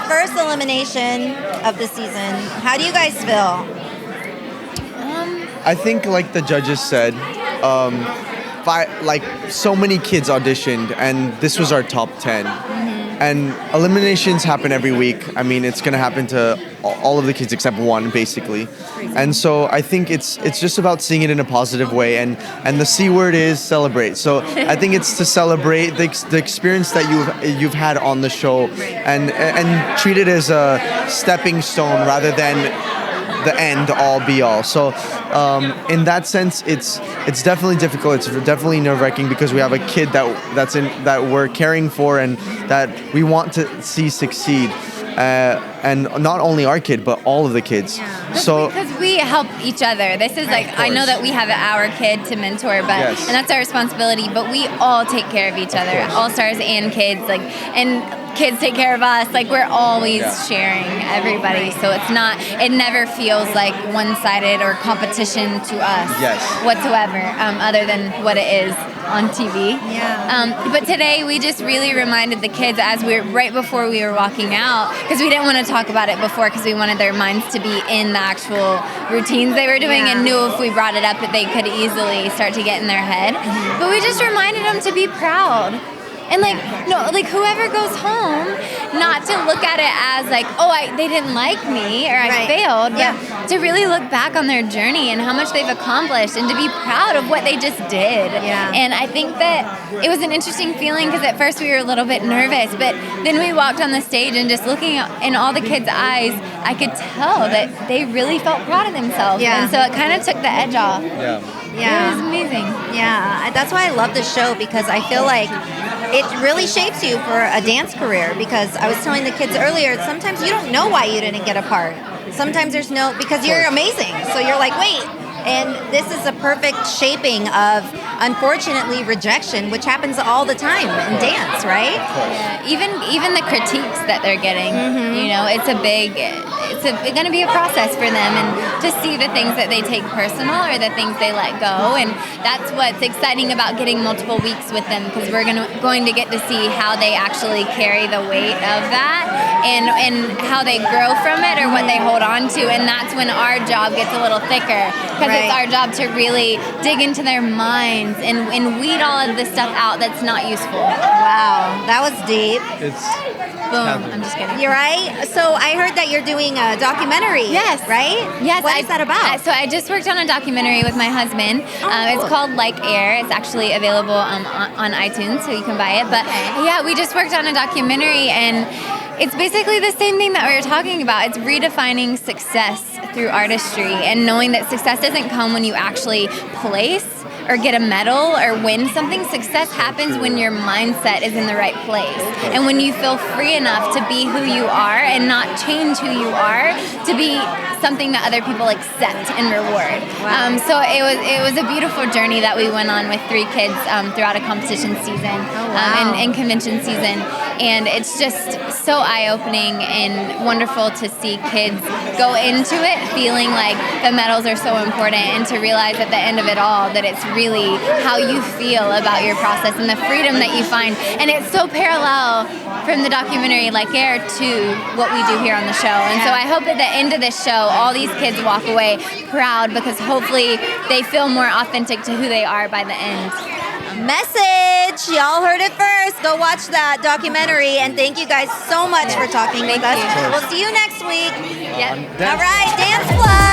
first elimination of the season. How do you guys feel? I think, like the judges said, so many kids auditioned, and this was our top 10. And eliminations happen every week. I mean, it's going to happen to all of the kids except one, basically. And so I think it's just about seeing it in a positive way. And the C word is celebrate. So I think it's to celebrate the experience that you've had on the show, and treat it as a stepping stone rather than the end all be all. So in that sense, it's definitely difficult. It's definitely nerve-wracking because we have a kid that we're caring for and that we want to see succeed. And not only our kid, but all of the kids. Yeah. So because we help each other. This is like, I know that we have our kid to mentor, but Yes. and that's our responsibility. But we all take care of each other, all stars and kids. And kids take care of us. Like, we're always sharing everybody. So it never feels like one-sided or competition to us whatsoever, other than what it is on TV. Yeah. But today we just really reminded the kids right before we were walking out, because we didn't want to talk about it before because we wanted their minds to be in the actual routines they were doing and knew if we brought it up that they could easily start to get in their head. But we just reminded them to be proud. And whoever goes home, not to look at it as like, they didn't like me or I failed, but to really look back on their journey and how much they've accomplished and to be proud of what they just did. Yeah. And I think that it was an interesting feeling because at first we were a little bit nervous, but then we walked on the stage and just looking in all the kids' eyes, I could tell that they really felt proud of themselves. Yeah. And so it kind of took the edge off. Yeah. It was amazing. Yeah, that's why I love this show, because I feel like it really shapes you for a dance career. Because I was telling the kids earlier, sometimes you don't know why you didn't get a part. Sometimes there's because you're amazing. So you're like, wait. And this is a perfect shaping of, unfortunately, rejection, which happens all the time in dance, right? Yeah. Even the critiques that they're getting, it's going to be a process for them, and to see the things that they take personal or the things they let go, and that's what's exciting about getting multiple weeks with them, because we're going to get to see how they actually carry the weight of that, and how they grow from it or what they hold on to, and that's when our job gets a little thicker, because it's our job to really dig into their minds and weed all of the stuff out that's not useful. Wow, that was deep. Boom. I'm just kidding. You're right. So I heard that you're doing a documentary. Yes. Right? Yes. What is that about? So I just worked on a documentary with my husband. It's called Like Air. It's actually available on iTunes, so you can buy it. But we just worked on a documentary, and it's basically the same thing that we were talking about. It's redefining success through artistry, and knowing that success doesn't come when you actually place or get a medal or win something. Success happens when your mindset is in the right place, and when you feel free enough to be who you are and not change who you are to be something that other people accept and reward. So it was a beautiful journey that we went on with 3 kids throughout a competition season and convention season, and it's just so eye-opening and wonderful to see kids go into it feeling like the medals are so important, and to realize at the end of it all that it's really how you feel about your process and the freedom that you find. And it's so parallel from the documentary Like Air to what we do here on the show. And so I hope at the end of this show, all these kids walk away proud, because hopefully they feel more authentic to who they are by the end. Message! Y'all heard it first. Go watch that documentary, and thank you guys so much for talking with us. We'll see you next week. Yep. All right, Dance Plug!